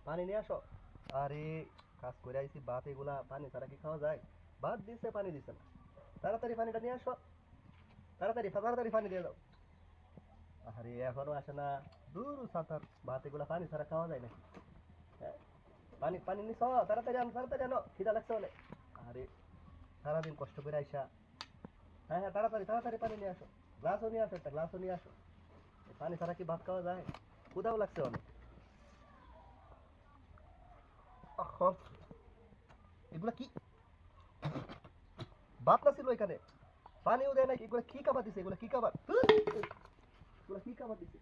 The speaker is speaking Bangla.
পানি নিয়ে আসো। আরে কাজ করে আইছি, ভাত এগুলা পানি ছাড়া কি খাওয়া যায়? ভাত দিছে, পানি দিছে না। তাড়াতাড়ি পানিটা নিয়ে আসো, তাড়াতাড়ি তাড়াতাড়ি পানি দিয়ে দাও। আরে এখনো আসে না। দূর সাঁতার, ভাত এগুলা পানি ছাড়া খাওয়া যায় নাকি? হ্যাঁ, পানি পানি নিছ, তাড়াতাড়ি আনো, তাড়াতাড়ি আনো, খিদা লাগছে অনেক। আরে সারাদিন কষ্ট করে আইসা। হ্যাঁ হ্যাঁ, তাড়াতাড়ি তাড়াতাড়ি পানি নিয়ে আসো। গ্লাসও নিয়ে আসো, একটা গ্লাসও নিয়ে আসো। এই পানি ছাড়া কি ভাত খাওয়া যায়? ক্ষুধাও লাগছে অনেক। আহ, এগুলা কি? ভাত না ছিল এখানে? পানিও দেয় নাকি? এগুলা কি খাবার দিছে? এগুলা কি খাবার? এগুলা কি খাবার দিছে?